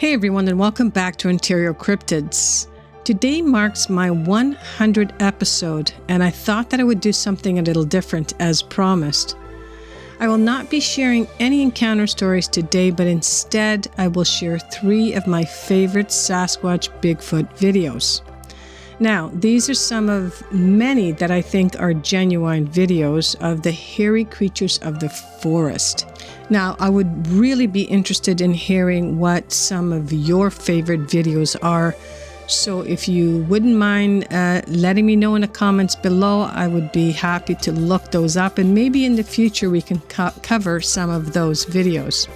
Hey everyone, and welcome back to OntarioCryptids. Today marks my 100th episode, and I thought that I would do something a little different as promised. I will not be sharing any encounter stories today, but instead I will share 3 of my favorite Sasquatch Bigfoot videos. Now, these are some of many that I think are genuine videos of the hairy creatures of the forest. Now, I would really be interested in hearing what some of your favorite videos are. So if you wouldn't mind letting me know in the comments below, I would be happy to look those up, and maybe in the future we can cover some of those videos.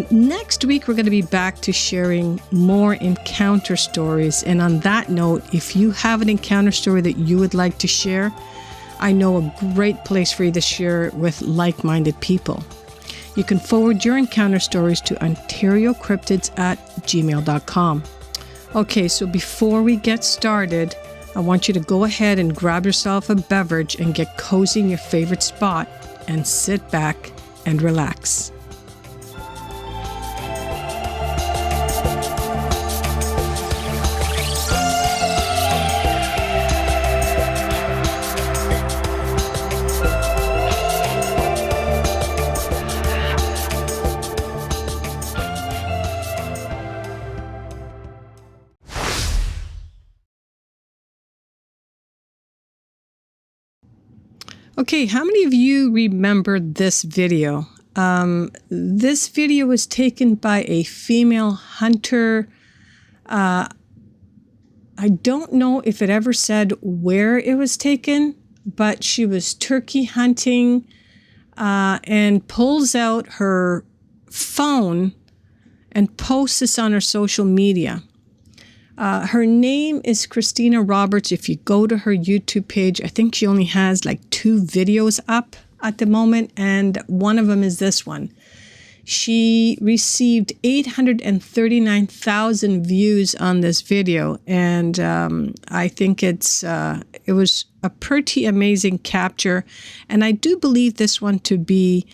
Next week, we're going to be back to sharing more encounter stories. And on that note, if you have an encounter story that you would like to share, I know a great place for you to share with like-minded people. You can forward your encounter stories to OntarioCryptids@gmail.com. Okay, so before we get started, I want you to go ahead and grab yourself a beverage and get cozy in your favorite spot and sit back and relax. Okay, how many of you remember this video? This video was taken by a female hunter. I don't know if it ever said where it was taken, but she was turkey hunting and pulls out her phone and posts this on her social media. Her name is Christina Roberts. If you go to her YouTube page, I think she only has like 2 videos up at the moment, and one of them is this one. She received 839,000 views on this video, and I think it was a pretty amazing capture, and I do believe this one to be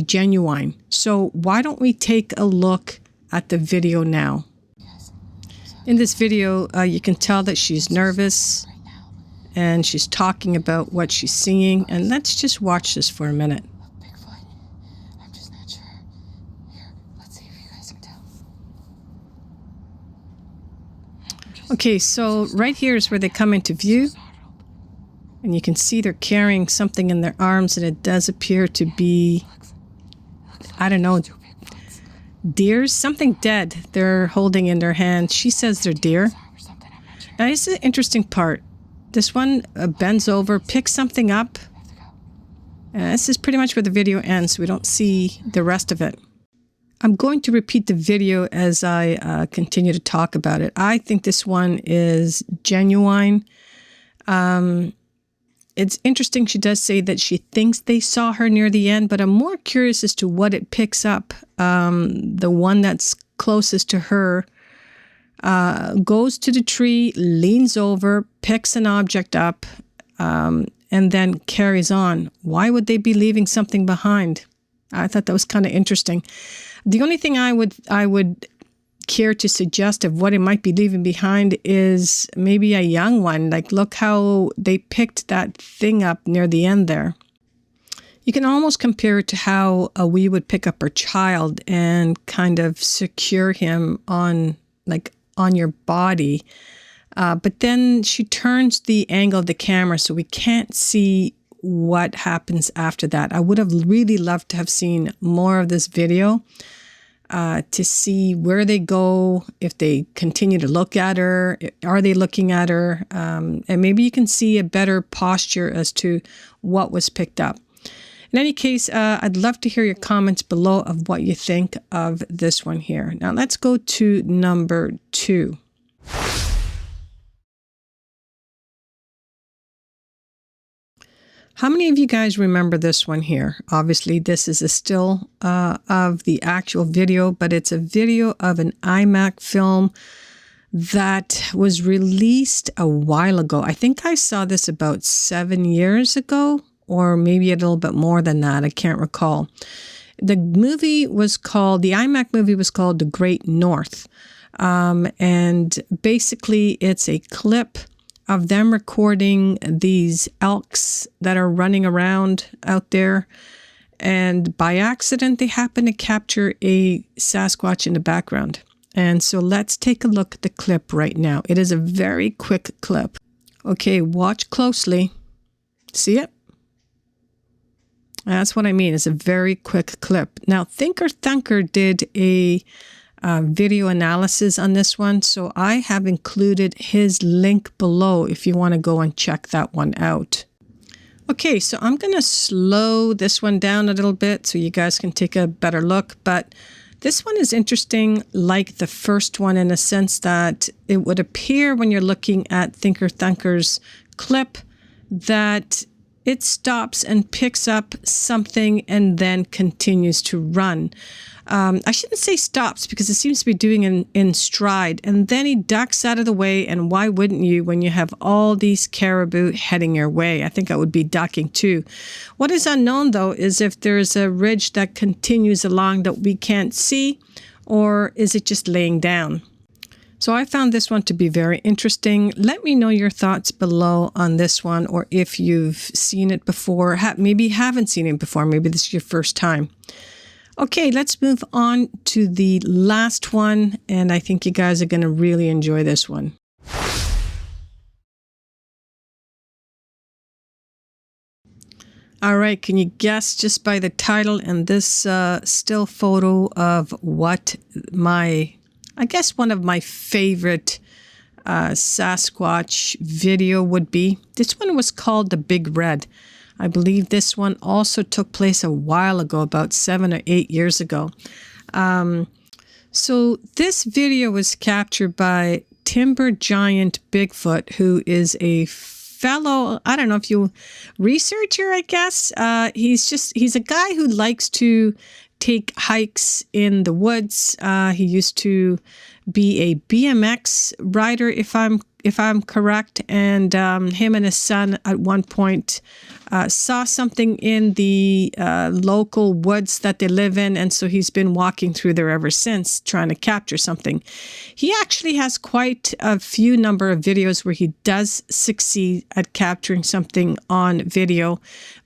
genuine. So why don't we take a look at the video now? In this video, you can tell that she's nervous and she's talking about what she's seeing. And let's just watch this for a minute. Bigfoot. I'm just not sure. Here, let's see if you guys can tell. Okay, so right here is where they come into view. And you can see they're carrying something in their arms, and it does appear to be, I don't know, deers, something dead they're holding in their hands. She says they're deer. Now, this is an interesting part. This one bends over, picks something up. This is pretty much where the video ends. We don't see the rest of it. I'm going to repeat the video as I continue to talk about it. I think this one is genuine. It's interesting, she does say that she thinks they saw her near the end, but I'm more curious as to what it picks up. The one that's closest to her goes to the tree, leans over, picks an object up, and then carries on. Why would they be leaving something behind? I thought that was kind of interesting. The only thing I would care to suggest of what it might be leaving behind is maybe a young one. Like, look how they picked that thing up near the end there. You can almost compare it to how we would pick up our child and kind of secure him on your body. But then she turns the angle of the camera so we can't see what happens after that. I would have really loved to have seen more of this video. To see where they go, if they continue to look at her, are they looking at her, and maybe you can see a better posture as to what was picked up. In any case, I'd love to hear your comments below of what you think of this one here. Now let's go to number 2. How many of you guys remember this one here? Obviously, this is a still of the actual video, but it's a video of an IMAX film that was released a while ago. I think I saw this about 7 years ago, or maybe a little bit more than that. I can't recall. The IMAX movie was called The Great North. And basically it's a clip of them recording these elks that are running around out there. And by accident, they happen to capture a Sasquatch in the background. And so let's take a look at the clip right now. It is a very quick clip. Okay, watch closely. See it? That's what I mean. It's a very quick clip. Now, Thinker Thunker did a video analysis on this one, so I have included his link below if you want to go and check that one out. Okay, so I'm going to slow this one down a little bit so you guys can take a better look, but this one is interesting like the first one in a sense that it would appear when you're looking at Thinker Thunker's clip that it stops and picks up something and then continues to run. I shouldn't say stops because it seems to be doing in stride. And then he ducks out of the way. And why wouldn't you when you have all these caribou heading your way? I think I would be ducking too. What is unknown, though, is if there's a ridge that continues along that we can't see, or is it just laying down? So I found this one to be very interesting. Let me know your thoughts below on this one, or if you've seen it before, maybe you haven't seen it before, maybe this is your first time. Okay, let's move on to the last one, and I think you guys are going to really enjoy this one. All right, can you guess just by the title and this still photo of what I guess one of my favorite Sasquatch video would be? This one was called The Big Red. I believe this one also took place a while ago, about 7 or 8 years ago. So this video was captured by timber giant Bigfoot, who is a fellow, I don't know if you researcher, I guess. He's a guy who likes to take hikes in the woods. He used to be a BMX rider, if I'm correct, and him and his son at one point saw something in the local woods that they live in, and so he's been walking through there ever since, trying to capture something. He actually has quite a few number of videos where he does succeed at capturing something on video,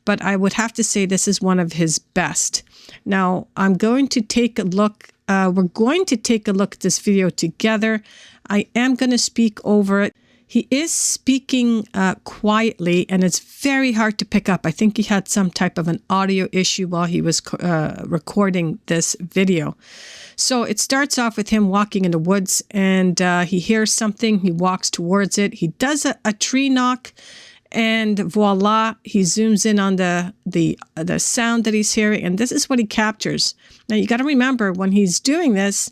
but I would have to say this is one of his best. Now, I'm going to take a look. We're going to take a look at this video together. I am going to speak over it. He is speaking quietly, and it's very hard to pick up. I think he had some type of an audio issue while he was recording this video. So it starts off with him walking in the woods, and he hears something. He walks towards it. He does a tree knock, and voila, he zooms in on the sound that he's hearing, and this is what he captures. Now, you got to remember, when he's doing this,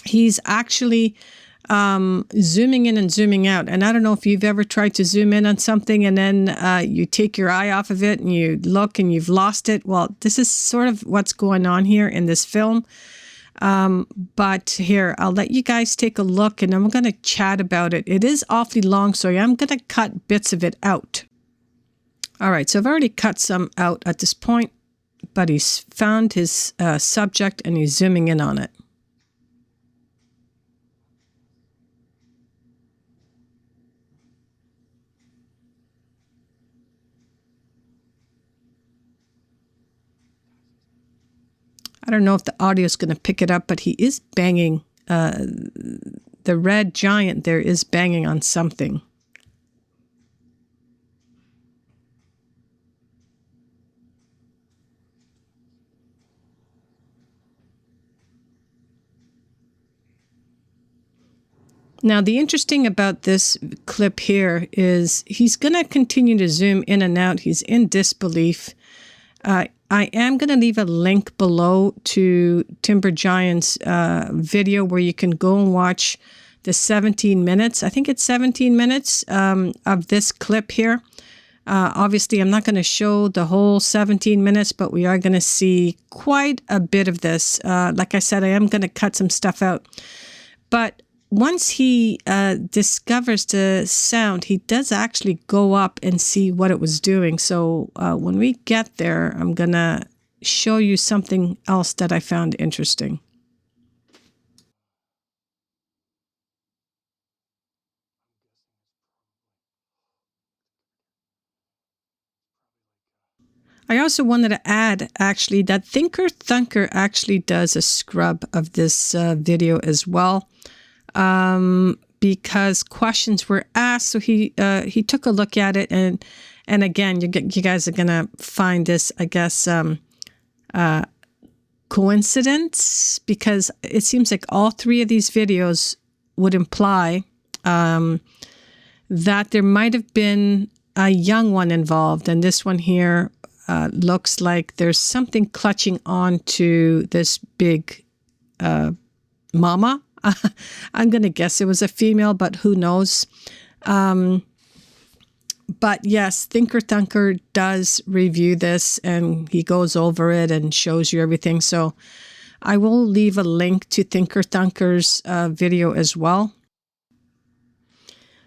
he's actually zooming in and zooming out. And I don't know if you've ever tried to zoom in on something and then you take your eye off of it and you look and you've lost it. Well, this is sort of what's going on here in this film. But here, I'll let you guys take a look and I'm going to chat about it. It is awfully long, so I'm going to cut bits of it out. All right, so I've already cut some out at this point, but he's found his subject and he's zooming in on it. I don't know if the audio is going to pick it up, but he is banging. The red giant there is banging on something. Now, the interesting about this clip here is he's going to continue to zoom in and out. He's in disbelief. I am going to leave a link below to Timber Giant's video where you can go and watch the 17 minutes. I think it's 17 minutes of this clip here. Obviously, I'm not going to show the whole 17 minutes, but we are going to see quite a bit of this. Like I said, I am going to cut some stuff out. But once he discovers the sound, he does actually go up and see what it was doing. So when we get there, I'm going to show you something else that I found interesting. I also wanted to add, actually, that Thinker Thunker actually does a scrub of this video as well, because questions were asked. So he took a look at it, and again, you guys are gonna find this, I guess, coincidence, because it seems like all three of these videos would imply that there might have been a young one involved, and this one here looks like there's something clutching on to this big mama. I'm going to guess it was a female, but who knows? But yes, Thinker Thunker does review this, and he goes over it and shows you everything. So I will leave a link to Thinker Thunker's video as well.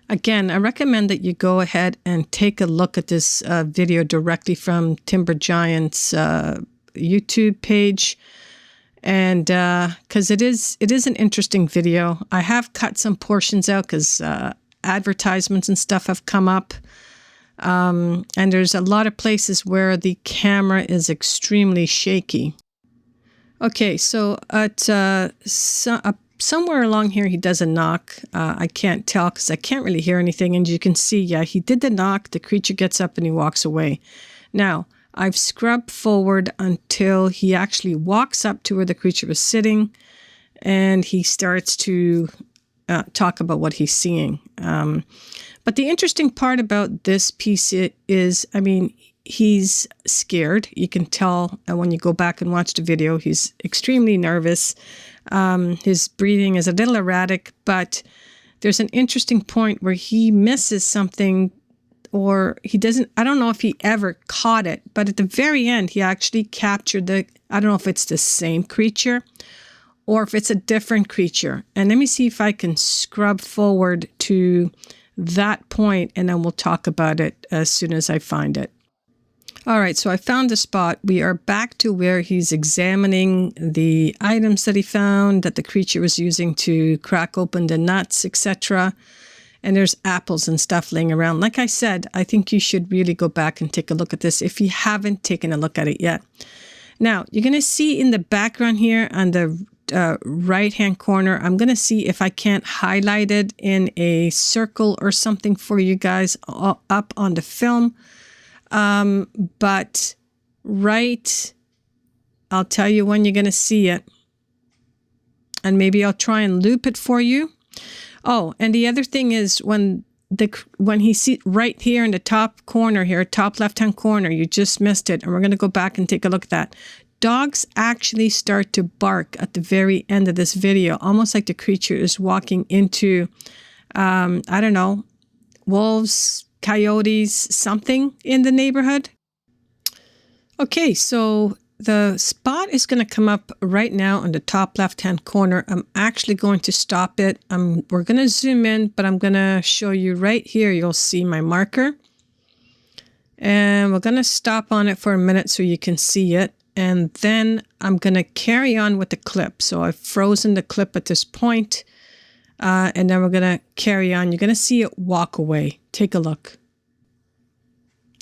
Again, I recommend that you go ahead and take a look at this video directly from Timber Giant's YouTube page, and because it is an interesting video. I have cut some portions out because advertisements and stuff have come up, and there's a lot of places where the camera is extremely shaky. Okay, so at somewhere along here, he does a knock. I can't tell because I can't really hear anything. And you can see, yeah, he did the knock. The creature gets up and he walks away. Now, I've scrubbed forward until he actually walks up to where the creature was sitting, and he starts to talk about what he's seeing. But the interesting part about this piece is, I mean, he's scared. You can tell when you go back and watch the video, he's extremely nervous. His breathing is a little erratic, but there's an interesting point where he misses something, or he doesn't, I don't know if he ever caught it, but at the very end, he actually captured I don't know if it's the same creature or if it's a different creature. And let me see if I can scrub forward to that point, and then we'll talk about it as soon as I find it. All right, so I found the spot. We are back to where he's examining the items that he found, that the creature was using to crack open the nuts, etc. And there's apples and stuff laying around. Like I said, I think you should really go back and take a look at this if you haven't taken a look at it yet. Now, you're going to see in the background here on the right-hand corner, I'm going to see if I can't highlight it in a circle or something for you guys up on the film. But I'll tell you when you're going to see it, and maybe I'll try and loop it for you. Oh, and the other thing is when he see right here in the top corner here, top left-hand corner, you just missed it. And we're going to go back and take a look at that. Dogs actually start to bark at the very end of this video, almost like the creature is walking into, I don't know, wolves, coyotes, something in the neighborhood. Okay, so the spot is going to come up right now on the top left-hand corner. I'm actually going to stop it. We're going to zoom in, but I'm going to show you right here. You'll see my marker. And we're going to stop on it for a minute so you can see it. And then I'm going to carry on with the clip. So I've frozen the clip at this point. And then we're going to carry on. You're going to see it walk away. Take a look.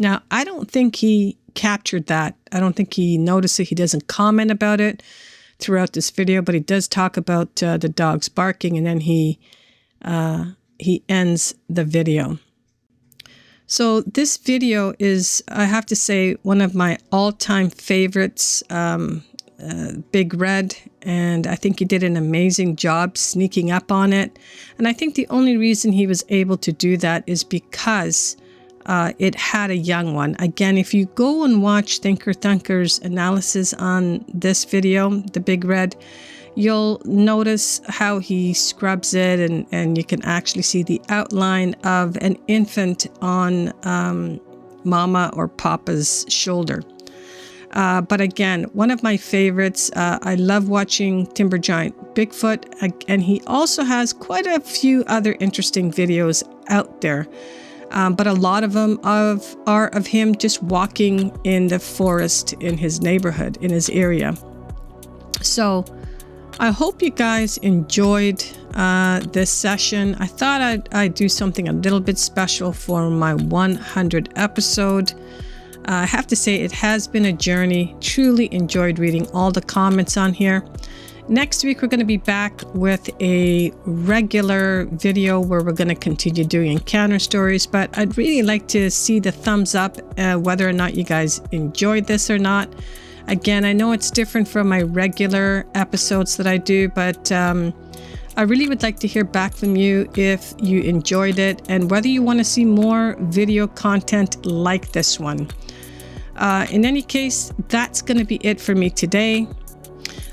Now, I don't think he captured that. I don't think he noticed it. He doesn't comment about it throughout this video, but he does talk about the dogs barking, and then he ends the video. So this video is, I have to say, one of my all-time favorites, Big Red, and I think he did an amazing job sneaking up on it. And I think the only reason he was able to do that is because it had a young one. Again, if you go and watch Thinker Thunker's analysis on this video, the Big Red, you'll notice how he scrubs it, and you can actually see the outline of an infant on Mama or Papa's shoulder. But again, one of my favorites. I love watching Timber Giant Bigfoot, and he also has quite a few other interesting videos out there. but a lot of them are of him just walking in the forest in his neighborhood, in his area. So I hope you guys enjoyed this session. I thought I'd do something a little bit special for my 100 episode. I have to say it has been a journey. Truly enjoyed reading all the comments on here. Next week, we're going to be back with a regular video where we're going to continue doing encounter stories, but I'd really like to see the thumbs up, whether or not you guys enjoyed this or not. Again, I know it's different from my regular episodes that I do, but I really would like to hear back from you if you enjoyed it and whether you want to see more video content like this one. In any case, that's going to be it for me today.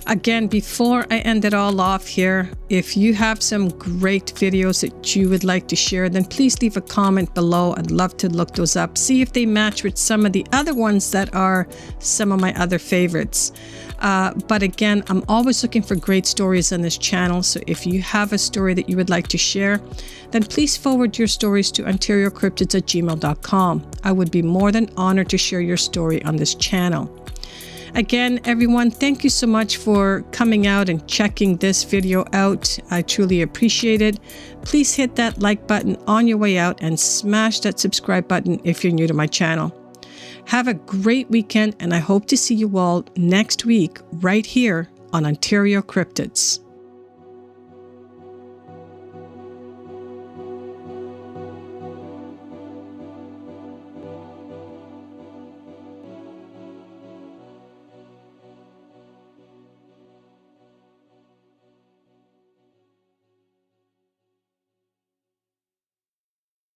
Again, before I end it all off here, if you have some great videos that you would like to share, then please leave a comment below. I'd love to look those up, see if they match with some of the other ones that are some of my other favorites. But again, I'm always looking for great stories on this channel. So if you have a story that you would like to share, then please forward your stories to OntarioCryptids@gmail.com. I would be more than honored to share your story on this channel. Again, everyone, thank you so much for coming out and checking this video out. I truly appreciate it. Please hit that like button on your way out and smash that subscribe button if you're new to my channel. Have a great weekend, and I hope to see you all next week right here on Ontario Cryptids.